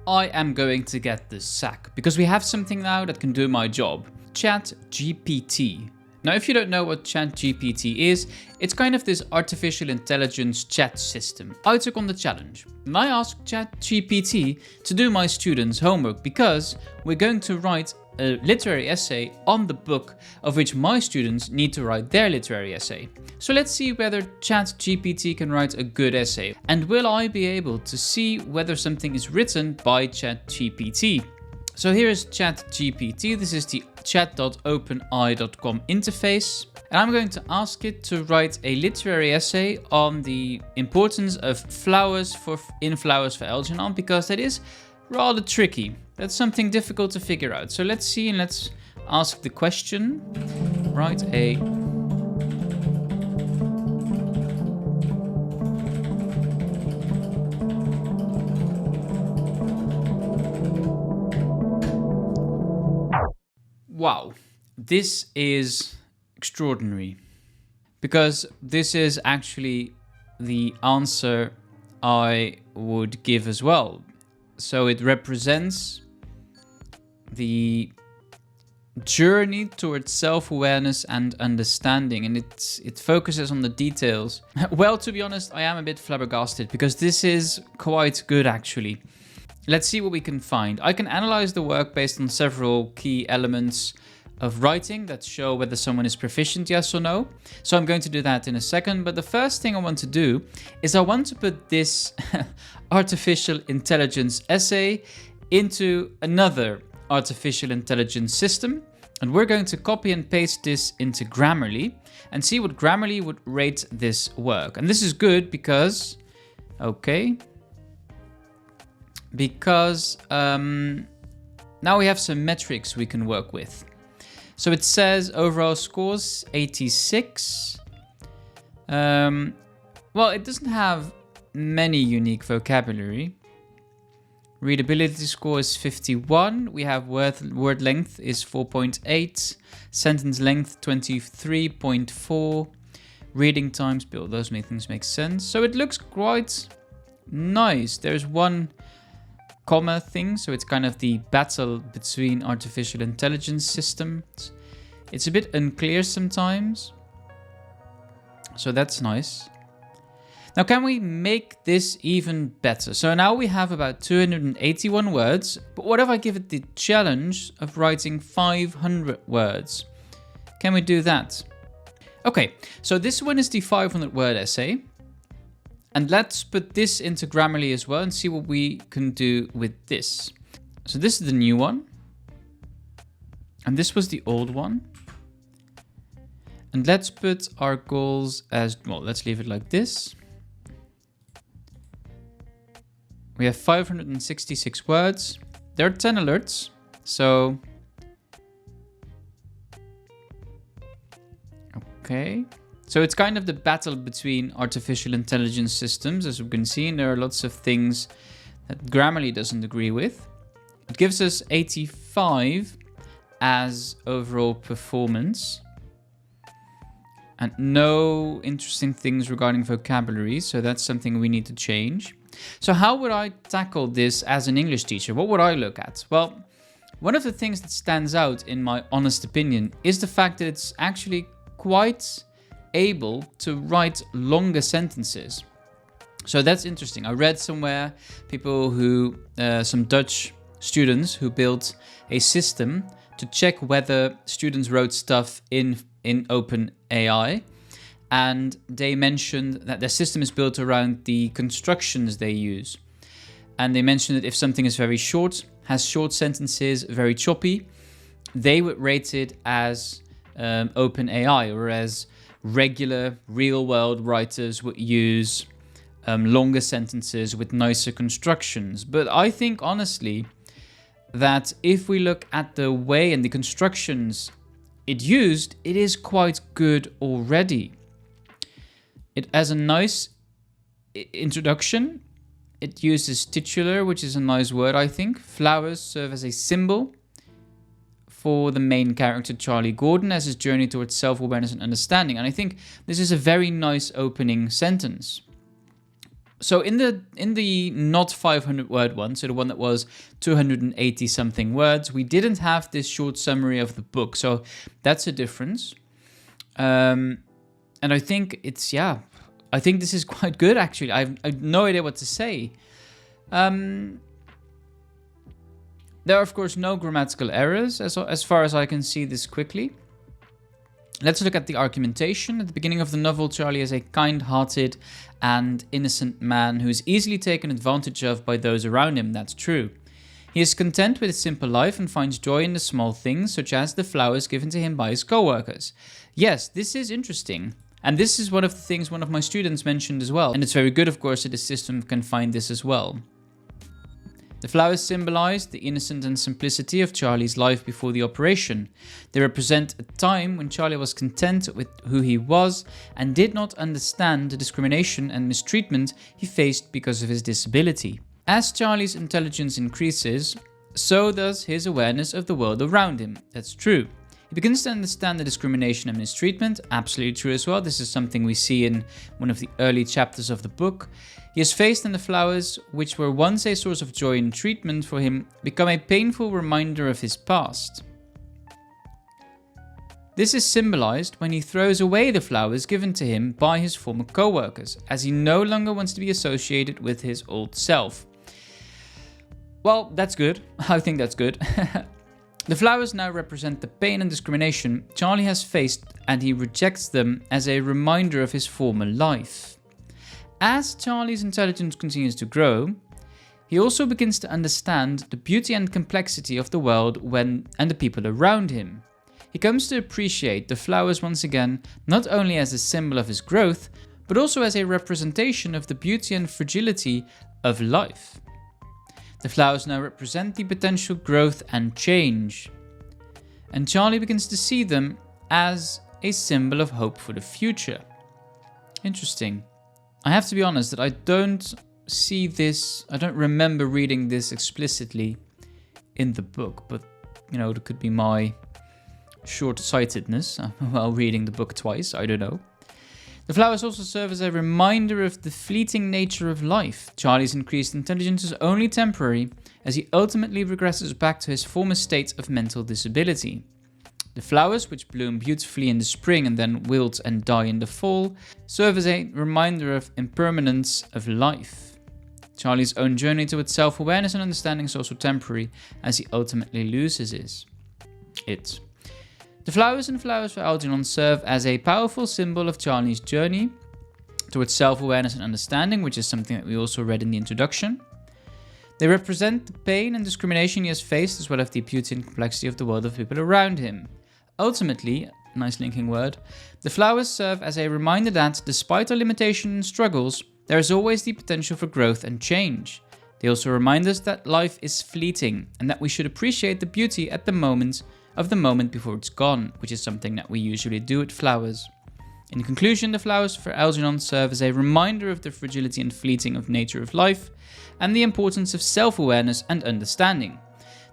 I am going to get this sack because we have something now that can do my job. ChatGPT. Now, if you don't know what ChatGPT is, it's kind of this artificial intelligence chat system. I took on the challenge and I asked ChatGPT to do my students' homework because we're going to write a literary essay on the book of which my students need to write their literary essay. So let's see whether ChatGPT can write a good essay, and will I be able to see whether something is written by ChatGPT. So here is ChatGPT. This is the chat.openai.com interface, and I'm going to ask it to write a literary essay on the importance of flowers for Algernon, because that is rather tricky. That's something difficult to figure out. So let's see, and let's ask the question. Write a wow, this is extraordinary, because this is actually the answer I would give as well. So it represents the journey towards self-awareness and understanding, and it focuses on the details. Well, to be honest, I am a bit flabbergasted because this is quite good actually. Let's see what we can find. I can analyze the work based on several key elements of writing that show whether someone is proficient, yes or no. So I'm going to do that in a second. But the first thing I want to do is I want to put this artificial intelligence essay into another artificial intelligence system. And we're going to copy and paste this into Grammarly and see what Grammarly would rate this work. And this is good because, now we have some metrics we can work with. So it says overall scores 86. Well, it doesn't have many unique vocabulary. Readability score is 51. We have word length is 4.8. Sentence length 23.4. Reading times, but those things make sense. So it looks quite nice. There's one comma thing, so it's kind of the battle between artificial intelligence systems. It's a bit unclear sometimes, so that's nice. Now, can we make this even better? So now we have about 281 words, but what if I give it the challenge of writing 500 words? Can we do that? Okay, so this one is the 500 word essay. And let's put this into Grammarly as well and see what we can do with this. So this is the new one. And this was the old one. And let's put our goals as, well, let's leave it like this. We have 566 words. There are 10 alerts. So, okay. So it's kind of the battle between artificial intelligence systems, as we can see, and there are lots of things that Grammarly doesn't agree with. It gives us 85 as overall performance, and no interesting things regarding vocabulary, so that's something we need to change. So how would I tackle this as an English teacher? What would I look at? Well, one of the things that stands out, in my honest opinion, is the fact that it's actually quite able to write longer sentences. So that's interesting. I read somewhere some Dutch students who built a system to check whether students wrote stuff in OpenAI, and they mentioned that their system is built around the constructions they use. And they mentioned that if something is very short, has short sentences, very choppy, they would rate it as OpenAI, whereas regular real-world writers would use longer sentences with nicer constructions. But I think, honestly, that if we look at the way and the constructions it used, it is quite good already. It has a nice introduction. It uses titular, which is a nice word, I think. Flowers serve as a symbol for the main character, Charlie Gordon, as his journey towards self-awareness and understanding. And I think this is a very nice opening sentence. So in the not 500 word one, so the one that was 280 something words, we didn't have this short summary of the book. So that's a difference. And I think I think this is quite good, actually. I've no idea what to say. There are, of course, no grammatical errors as far as I can see this quickly. Let's look at the argumentation. At the beginning of the novel, Charlie is a kind-hearted and innocent man who is easily taken advantage of by those around him. That's true. He is content with his simple life and finds joy in the small things, such as the flowers given to him by his co-workers. Yes, this is interesting. And this is one of the things one of my students mentioned as well. And it's very good, of course, that the system can find this as well. The flowers symbolize the innocence and simplicity of Charlie's life before the operation. They represent a time when Charlie was content with who he was and did not understand the discrimination and mistreatment he faced because of his disability. As Charlie's intelligence increases, so does his awareness of the world around him. That's true. He begins to understand the discrimination and mistreatment. Absolutely true as well. This is something we see in one of the early chapters of the book. He is faced in the flowers, which were once a source of joy and treatment for him, become a painful reminder of his past. This is symbolized when he throws away the flowers given to him by his former co-workers, as he no longer wants to be associated with his old self. Well, that's good. I think that's good. The flowers now represent the pain and discrimination Charlie has faced, and he rejects them as a reminder of his former life. As Charlie's intelligence continues to grow, he also begins to understand the beauty and complexity of the world and the people around him. He comes to appreciate the flowers once again, not only as a symbol of his growth, but also as a representation of the beauty and fragility of life. The flowers now represent the potential growth and change, and Charlie begins to see them as a symbol of hope for the future. Interesting. I have to be honest that I don't see this, I don't remember reading this explicitly in the book, but it could be my short-sightedness while reading the book twice, I don't know. The flowers also serve as a reminder of the fleeting nature of life. Charlie's increased intelligence is only temporary, as he ultimately regresses back to his former state of mental disability. The flowers, which bloom beautifully in the spring and then wilt and die in the fall, serve as a reminder of impermanence of life. Charlie's own journey towards self-awareness and understanding is also temporary, as he ultimately loses it. The flowers and flowers for Algernon serve as a powerful symbol of Charlie's journey towards self-awareness and understanding, which is something that we also read in the introduction. They represent the pain and discrimination he has faced, as well as the beauty and complexity of the world of people around him. Ultimately, nice linking word, the flowers serve as a reminder that, despite our limitations and struggles, there is always the potential for growth and change. They also remind us that life is fleeting and that we should appreciate the beauty at the moment before it's gone, which is something that we usually do with flowers. In conclusion, the flowers for Algernon serve as a reminder of the fragility and fleeting of nature of life and the importance of self-awareness and understanding.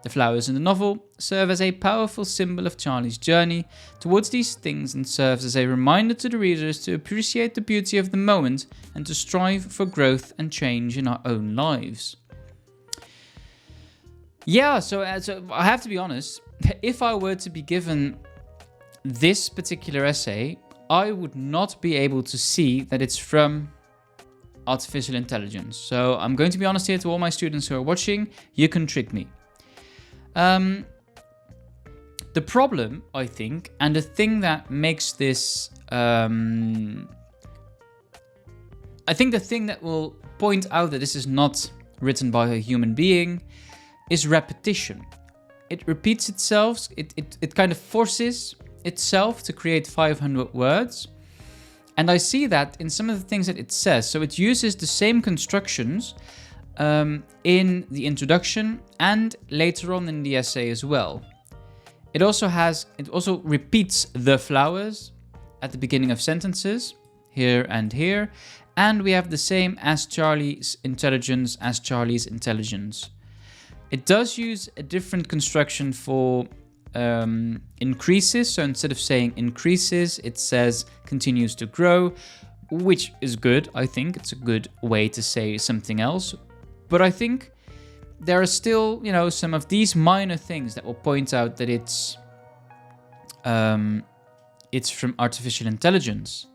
The flowers in the novel serve as a powerful symbol of Charlie's journey towards these things and serves as a reminder to the readers to appreciate the beauty of the moment and to strive for growth and change in our own lives. Yeah, so I have to be honest, if I were to be given this particular essay, I would not be able to see that it's from artificial intelligence. So I'm going to be honest here to all my students who are watching, you can trick me. The problem, I think, and the thing that makes this, I think the thing that will point out that this is not written by a human being is repetition. It repeats itself, it kind of forces itself to create 500 words. And I see that in some of the things that it says. So it uses the same constructions in the introduction and later on in the essay as well. It also repeats the flowers at the beginning of sentences, here and here, and we have the same as Charlie's intelligence as Charlie's intelligence. It does use a different construction for increases, so instead of saying increases, it says continues to grow, which is good. I think it's a good way to say something else. But I think there are still, you know, some of these minor things that will point out that it's from artificial intelligence.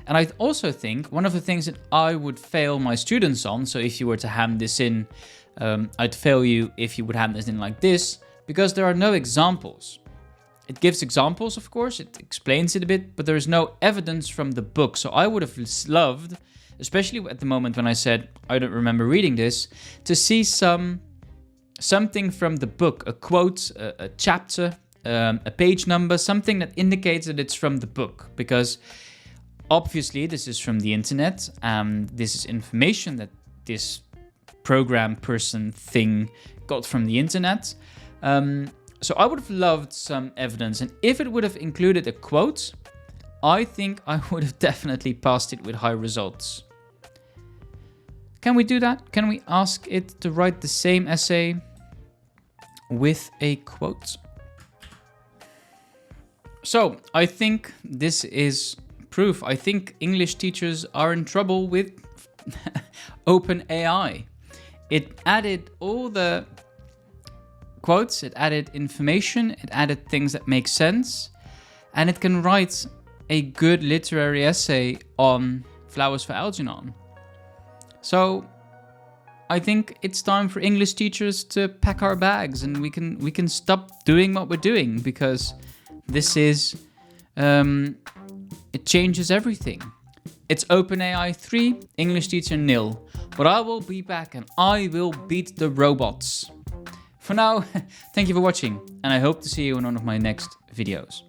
And I also think one of the things that I would fail my students on, so if you were to hand this in, I'd fail you if you would hand this in like this, because there are no examples. It gives examples, of course, it explains it a bit, but there is no evidence from the book. So I would have loved, especially at the moment when I said I don't remember reading this, to see something from the book, a quote, a chapter, a page number, something that indicates that it's from the book. Because obviously this is from the internet, and this is information that this program person thing got from the internet. So I would have loved some evidence, and if it would have included a quote, I think I would have definitely passed it with high results. Can we do that? Can we ask it to write the same essay with a quote? So I think this is proof. I think English teachers are in trouble with OpenAI. It added all the quotes, it added information, it added things that make sense, and it can write a good literary essay on Flowers for Algernon. So I think it's time for English teachers to pack our bags, and we can stop doing what we're doing, because this is it changes everything. It's OpenAI 3, English teacher nil. But I will be back and I will beat the robots. For now, thank you for watching, and I hope to see you in one of my next videos.